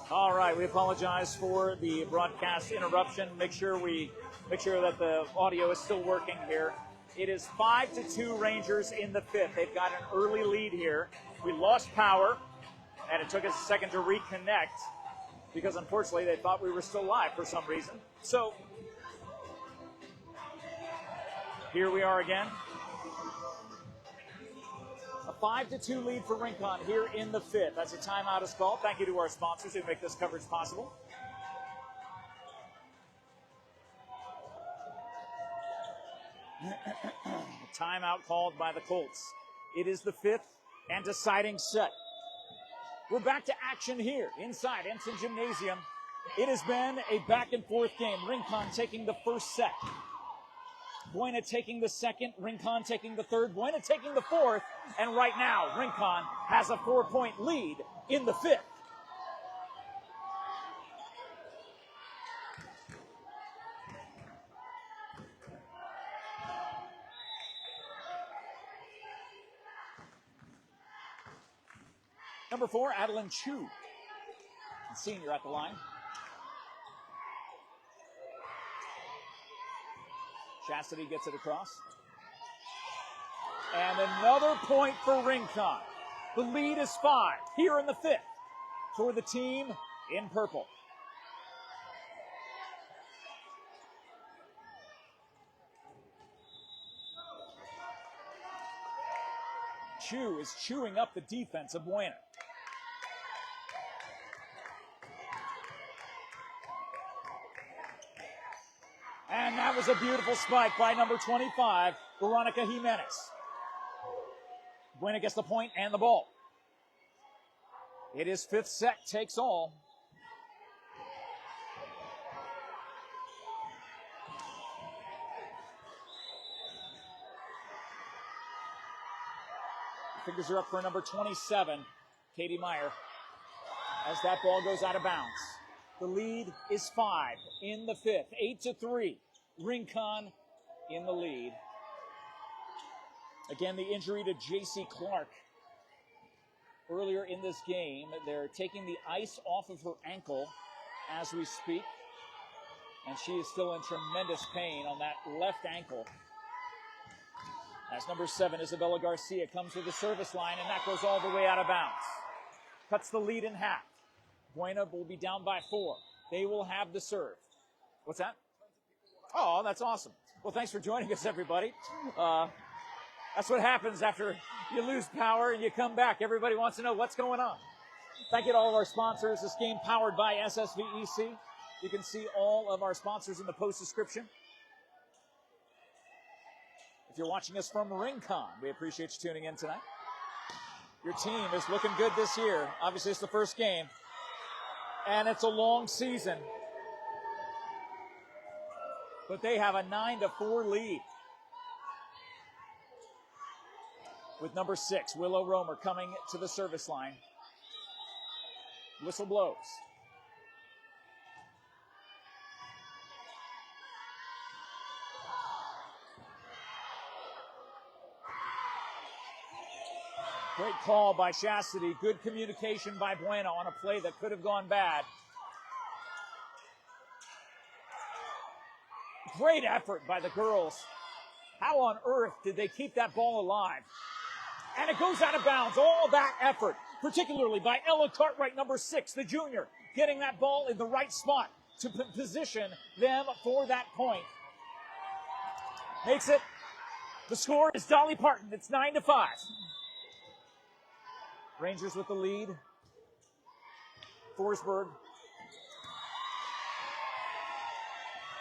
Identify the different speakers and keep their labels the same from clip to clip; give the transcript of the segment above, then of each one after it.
Speaker 1: All right, we apologize for the broadcast interruption. Make sure that the audio is still working here. It is 5-2 Rangers in the fifth. They've got an early lead here. We lost power, and it took us a second to reconnect because unfortunately they thought we were still live for some reason. So here we are again. A 5-2 lead for Rincon here in the fifth. As a timeout is called. Thank you to our sponsors who make this coverage possible. Timeout called by the Colts. It is the fifth and deciding set. We're back to action here inside Ensign Gymnasium. It has been a back and forth game. Rincon taking the first set. Buena taking the second, Rincon taking the third, Buena taking the fourth, and right now, Rincon has a 4-point lead in the fifth. Number 4, Adeline Chu, senior at the line. Chastity gets it across. And another point for Rincon. The lead is 5 here in the fifth for the team in purple. Chu is chewing up the defense of Buena. And that was a beautiful spike by number 25, Veronica Jimenez. Buena gets the point and the ball. It is fifth set, takes all. Fingers are up for number 27, Katie Meyer, as that ball goes out of bounds. The lead is 5 in the fifth, 8-3. Rincon in the lead. Again, the injury to J.C. Clark earlier in this game. They're taking the ice off of her ankle as we speak, and she is still in tremendous pain on that left ankle. As number 7, Isabella Garcia, comes to the service line, and that goes all the way out of bounds. Cuts the lead in half. Buena will be down by 4. They will have the serve. What's that? Oh, that's awesome. Well, thanks for joining us, everybody. That's what happens after you lose power and you come back. Everybody wants to know what's going on. Thank you to all of our sponsors. This game powered by SSVEC. You can see all of our sponsors in the post description. If you're watching us from Rincon, we appreciate you tuning in tonight. Your team is looking good this year. Obviously, it's the first game. And it's a long season. But they have a 9-4 lead. With number 6, Willow Romer, coming to the service line. Whistle blows. Great call by Chastity. Good communication by Buena on a play that could have gone bad. Great effort by the girls. How on earth did they keep that ball alive? And it goes out of bounds. All that effort, particularly by Ella Cartwright, number 6, the junior, getting that ball in the right spot to position them for that point. Makes it. The score is Dolly Parton. It's 9-5. Rangers with the lead. Forsberg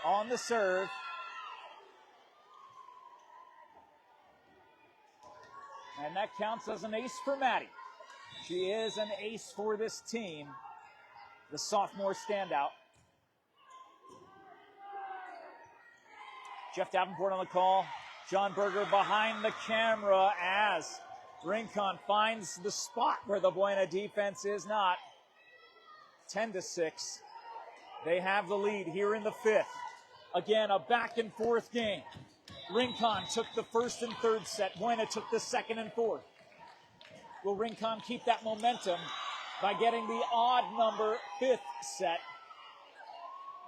Speaker 1: on the serve. And that counts as an ace for Maddie. She is an ace for this team, the sophomore standout. Jeff Davenport on the call. John Berger behind the camera as Rincon finds the spot where the Buena defense is not. 10-6. They have the lead here in the fifth. Again, a back and forth game. Rincon took the first and third set. Buena took the second and fourth. Will Rincon keep that momentum by getting the odd number 5th set.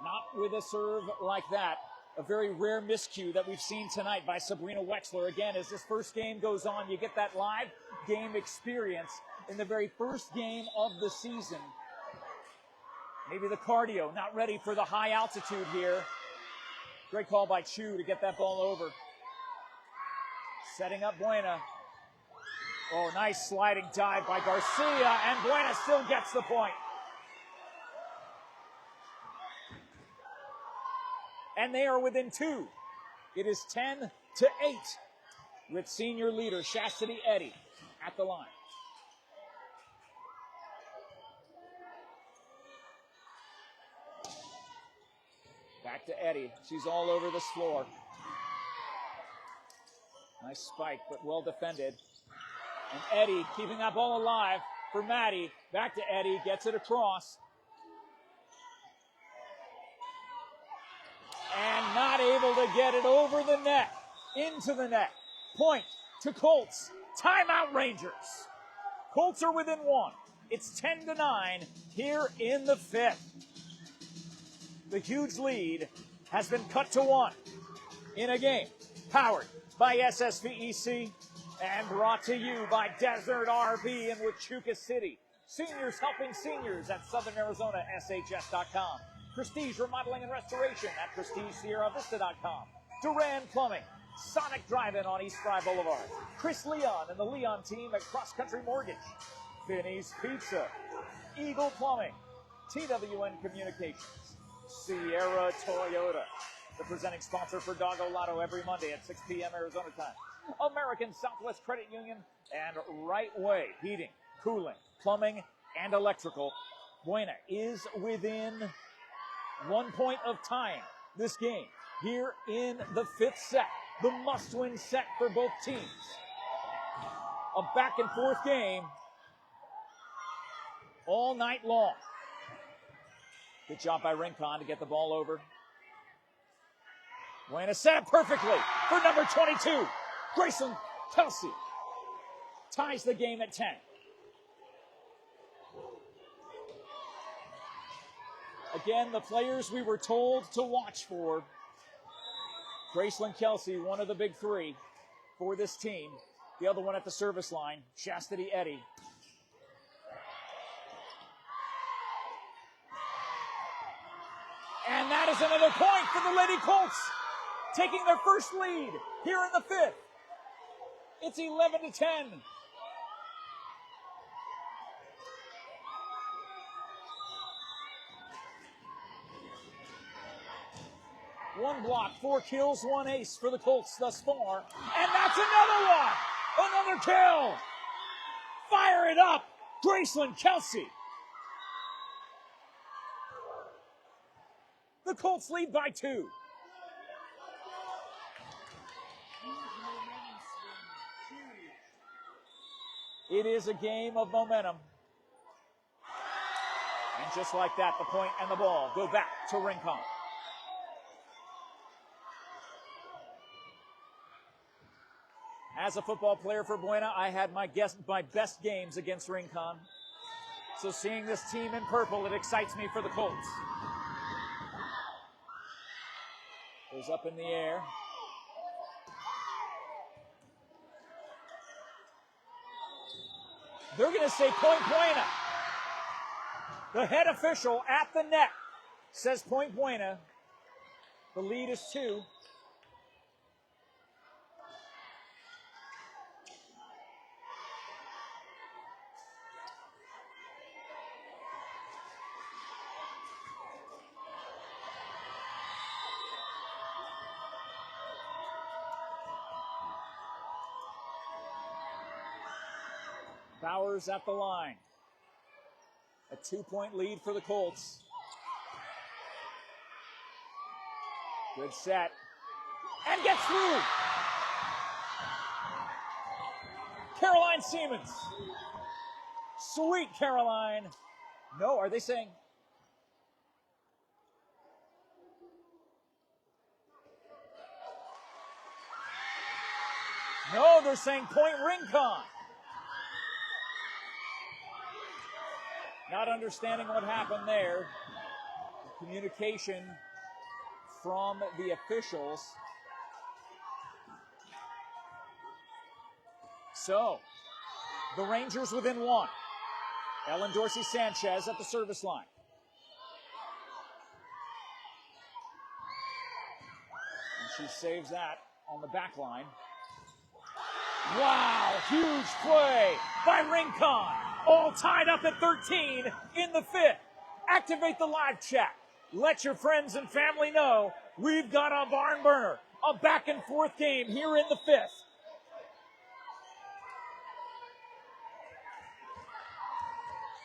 Speaker 1: Not with a serve like that. A very rare miscue that we've seen tonight by Sabrina Wexler. Again, as this first game goes on, you get that live game experience in the very first game of the season. Maybe the cardio not ready for the high altitude here. Great call by Chu to get that ball over. Setting up Buena. Oh, nice sliding dive by Garcia, and Buena still gets the point. And they are within 2. It is 10-8 with senior leader Chastity Eddy at the line. Back to Eddy. She's all over this floor. Nice spike, but well defended. And Eddy keeping that ball alive for Maddie. Back to Eddy, gets it across. And not able to get it over the net, into the net. Point to Colts. Timeout Rangers. Colts are within 1. It's 10-9 here in the 5th. The huge lead has been cut to 1 in a game powered by SSVEC and brought to you by Desert RV in Huachuca City. Seniors helping seniors at SouthernArizonaSHS.com. Prestige Remodeling and Restoration at PrestigeSierraVista.com. Duran Plumbing, Sonic Drive-In on East Fry Boulevard. Chris Leon and the Leon team at Cross Country Mortgage. Finney's Pizza, Eagle Plumbing, TWN Communications, Sierra Toyota, the presenting sponsor for Doggo Lotto every Monday at 6 p.m. Arizona time. American Southwest Credit Union and Right Way Heating, Cooling, Plumbing, and Electrical. Buena is within 1 point of tying this game here in the 5th set. The must-win set for both teams. A back-and-forth game all night long. Good job by Rincon to get the ball over. Buena set up perfectly for number 22. Grayson Kelsey ties the game at 10. Again, the players we were told to watch for. Graceland Kelsey, one of the big 3 for this team. The other one at the service line, Chastity Eddy. And that is another point for the Lady Colts, taking their first lead here in the 5th. It's 11-10. One block, 4 kills, 1 ace for the Colts thus far. And that's another one! Another kill! Fire it up! Graceland Kelsey. The Colts lead by 2. It is a game of momentum. And just like that, the point and the ball go back to Rincon. As a football player for Buena, I had my best games against Rincon. So seeing this team in purple, it excites me for the Colts. Goes up in the air. They're going to say point Buena. The head official at the net says point Buena. The lead is 2. Bowers at the line. A 2-point lead for the Colts. Good set. And gets through. Caroline Siemens. Sweet Caroline. No, are they saying? No, they're saying point Rincon. Not understanding what happened there. Communication from the officials. So, the Rangers within one. Ellen Dorsey Sanchez at the service line. And she saves that on the back line. Wow, huge play by Rincon. All tied up at 13 in the fifth. Activate the live chat. Let your friends and family know we've got a barn burner, a back and forth game here in the fifth.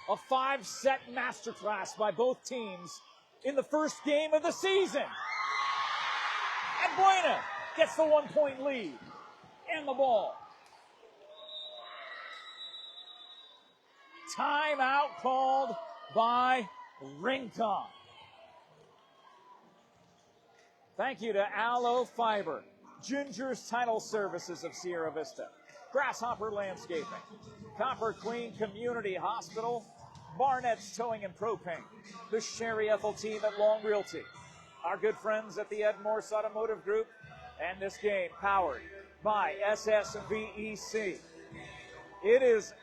Speaker 1: A 5-set masterclass by both teams in the first game of the season. And Buena gets the 1-point lead and the ball. Timeout called by Rincon. Thank you to Aloe Fiber, Ginger's Title Services of Sierra Vista, Grasshopper Landscaping, Copper Queen Community Hospital, Barnett's Towing and Propane, the Sherry ETHELL team at Long Realty, our good friends at the MORSE Automotive Group, and this game powered by SSVEC. It is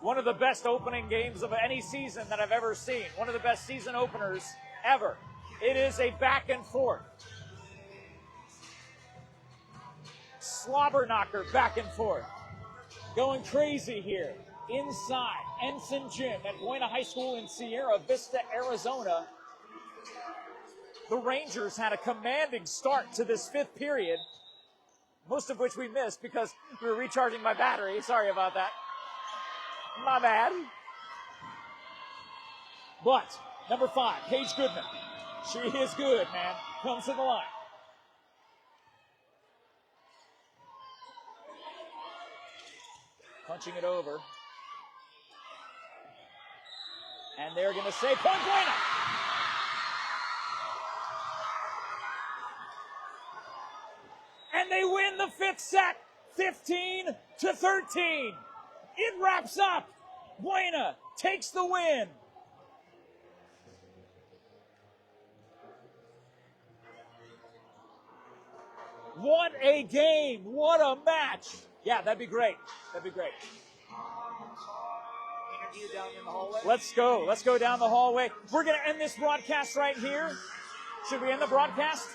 Speaker 1: one of the best opening games of any season that I've ever seen. One of the best season openers ever. It is a back and forth. Slobber knocker back and forth. Going crazy here inside Ensign Gym at Buena High School in Sierra Vista, Arizona. The Rangers had a commanding start to this fifth period, most of which we missed because we were recharging my battery. Sorry about that. My bad. But number 5, Paige Goodman. She is good, man. Comes to the line. Punching it over. And they're going to say, point Buena. And they win the fifth set, 15-13. It wraps up. Buena takes the win. What a game. What a match. Yeah, that'd be great. That'd be great. Interview down in the hallway. Let's go. Let's go down the hallway. We're going to end this broadcast right here. Should we end the broadcast?